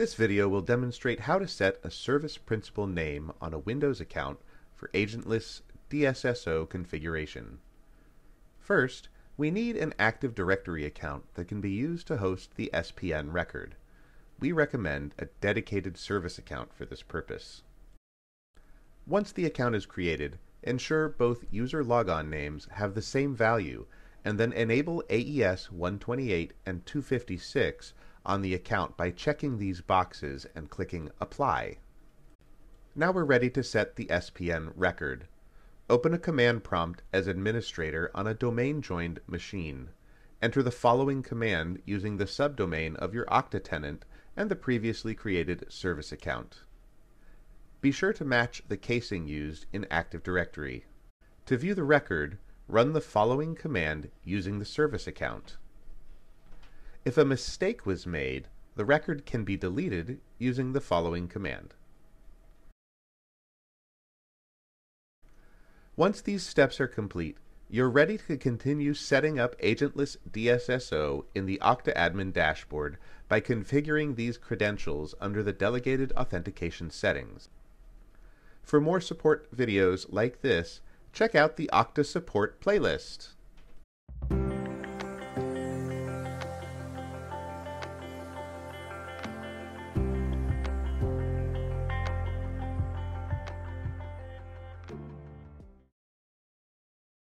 This video will demonstrate how to set a service principal name on a Windows account for Agentless DSSO configuration. First, we need an Active Directory account that can be used to host the SPN record. We recommend a dedicated service account for this purpose. Once the account is created, ensure both user logon names have the same value, and then enable AES 128 and 256 on the account by checking these boxes and clicking Apply. Now we're ready to set the SPN record. Open a command prompt as administrator on a domain-joined machine. Enter the following command using the subdomain of your Okta tenant and the previously created service account. Be sure to match the casing used in Active Directory. To view the record, run the following command using the service account. If a mistake was made, the record can be deleted using the following command. Once these steps are complete, you're ready to continue setting up Agentless DSSO in the Okta Admin dashboard by configuring these credentials under the delegated authentication settings. For more support videos like this, check out the Okta Support playlist.